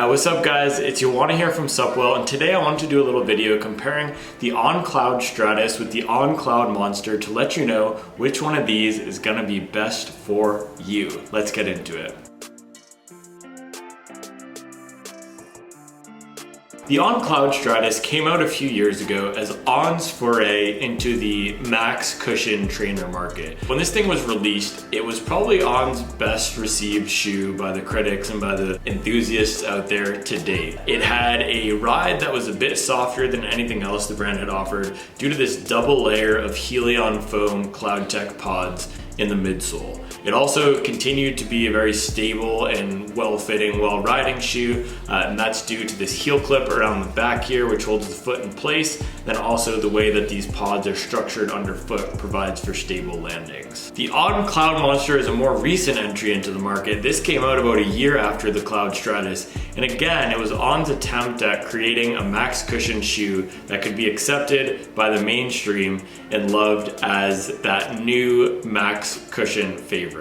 What's up guys, it's Yowana here from Supwell, and today I want to do a little video comparing the On Cloudstratus with the On Cloudmonster to let you know which one of these is going to be best for you. Let's get into it. The On Cloudstratus came out a few years ago as On's foray into the max cushion trainer market. When this thing was released, it was probably On's best received shoe by the critics and by the enthusiasts out there to date. It had a ride that was a bit softer than anything else the brand had offered due to this double layer of Helion foam CloudTech pods in the midsole. It also continued to be a very stable and well-fitting, well-riding shoe, and that's due to this heel clip around the back here, which holds the foot in place. Then also the way that these pods are structured underfoot provides for stable landings. The On Cloudmonster is a more recent entry into the market. This came out about a year after the Cloudstratus, and again, it was On's attempt at creating a max cushion shoe that could be accepted by the mainstream and loved as that new max cushion favorite.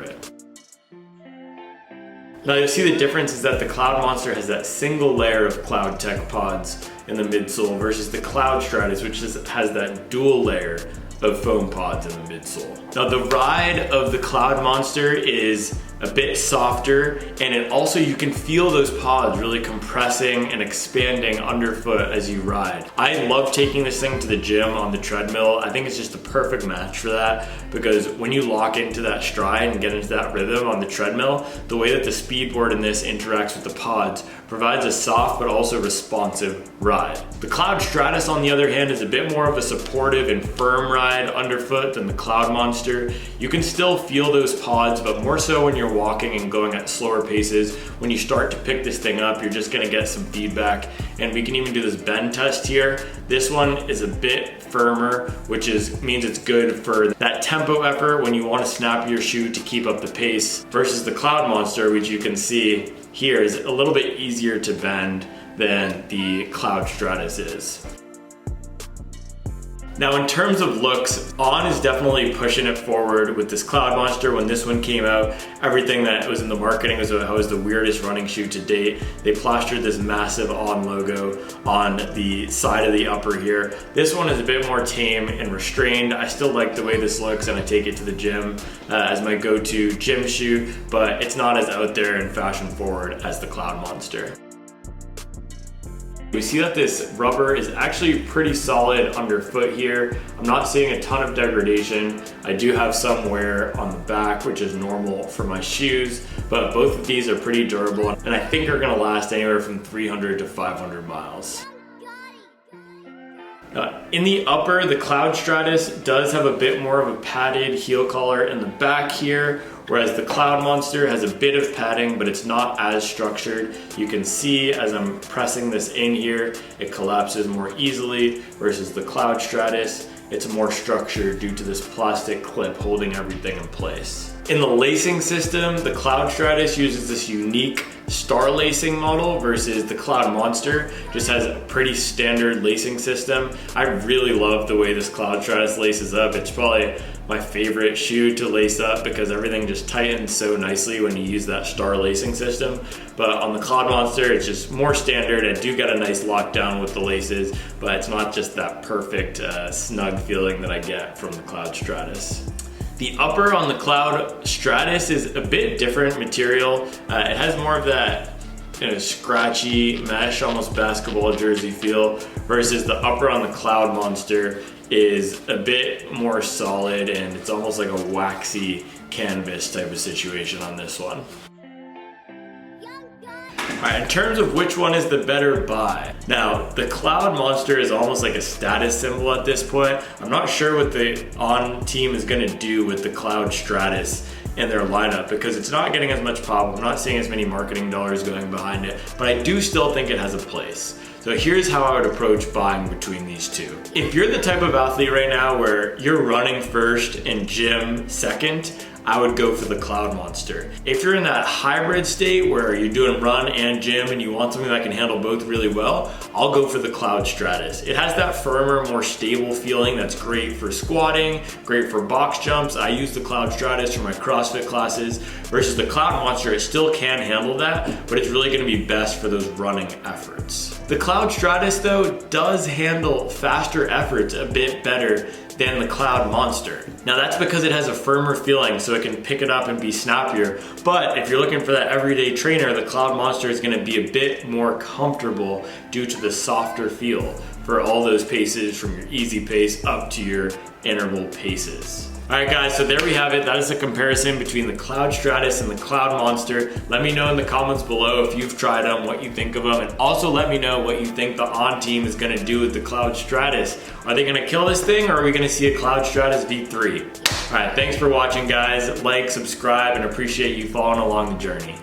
Now you'll see the difference is that the Cloudmonster has that single layer of CloudTech pods in the midsole versus the Cloudstratus, which has that dual layer of foam pods in the midsole. Now the ride of the Cloudmonster is a bit softer, and it also, you can feel those pods really compressing and expanding underfoot as you ride. I love taking this thing to the gym on the treadmill. I think it's just a perfect match for that, because when you lock into that stride and get into that rhythm on the treadmill, the way that the speed board in this interacts with the pods provides a soft but also responsive ride. The Cloudstratus, on the other hand, is a bit more of a supportive and firm ride underfoot than the Cloudmonster. You can still feel those pods, but more so when you're walking and going at slower paces. When you start to pick this thing up, you're just gonna get some feedback, and we can even do this bend test here. This one is a bit firmer, which means it's good for that tempo effort when you want to snap your shoe to keep up the pace, versus the Cloudmonster, which you can see here is a little bit easier to bend than the Cloudstratus is. Now in terms of looks, On is definitely pushing it forward with this Cloudmonster. When this one came out, everything that was in the marketing was how it was the weirdest running shoe to date. They plastered this massive On logo on the side of the upper here. This one is a bit more tame and restrained. I still like the way this looks, and I take it to the gym as my go-to gym shoe, but it's not as out there and fashion forward as the Cloudmonster. We see that this rubber is actually pretty solid underfoot here. I'm not seeing a ton of degradation. I do have some wear on the back, which is normal for my shoes, but both of these are pretty durable, and I think are gonna last anywhere from 300 to 500 miles. In the upper, the Cloudstratus does have a bit more of a padded heel collar in the back here, whereas the Cloudmonster has a bit of padding, but it's not as structured. You can see as I'm pressing this in here, it collapses more easily, versus the Cloudstratus, it's more structured due to this plastic clip holding everything in place. In the lacing system, the Cloudstratus uses this unique star lacing model versus the Cloudmonster just has a pretty standard lacing system. I really love the way this Cloudstratus laces up. It's probably my favorite shoe to lace up because everything just tightens so nicely when you use that star lacing system. But on the Cloudmonster, it's just more standard. I do get a nice lockdown with the laces, but it's not just that perfect snug feeling that I get from the Cloudstratus. The upper on the Cloudstratus is a bit different material. It has more of that scratchy mesh, almost basketball jersey feel, versus the upper on the Cloudmonster is a bit more solid, and it's almost like a waxy canvas type of situation on this one. Alright, in terms of which one is the better buy, now the Cloudmonster is almost like a status symbol at this point. I'm not sure what the On team is going to do with the Cloudstratus in their lineup, because it's not getting as much pop. I'm not seeing as many marketing dollars going behind it, but I do still think it has a place. So here's how I would approach buying between these two. If you're the type of athlete right now where you're running first and gym second, I would go for the Cloudmonster. If you're in that hybrid state where you're doing run and gym and you want something that can handle both really well, I'll go for the Cloudstratus. It has that firmer, more stable feeling that's great for squatting, great for box jumps. I use the Cloudstratus for my CrossFit classes versus the Cloudmonster. It still can handle that, but it's really gonna be best for those running efforts. The Cloudstratus though does handle faster efforts a bit better than the Cloudmonster. Now that's because it has a firmer feeling, so it can pick it up and be snappier. But if you're looking for that everyday trainer, the Cloudmonster is gonna be a bit more comfortable due to the softer feel for all those paces from your easy pace up to your interval paces. All right guys, so there we have it. That is a comparison between the Cloudstratus and the Cloudmonster. Let me know in the comments below if you've tried them, what you think of them, and also let me know what you think the On team is gonna do with the Cloudstratus. Are they gonna kill this thing, or are we gonna see a Cloudstratus V3? All right, thanks for watching guys. Like, subscribe, and appreciate you following along the journey.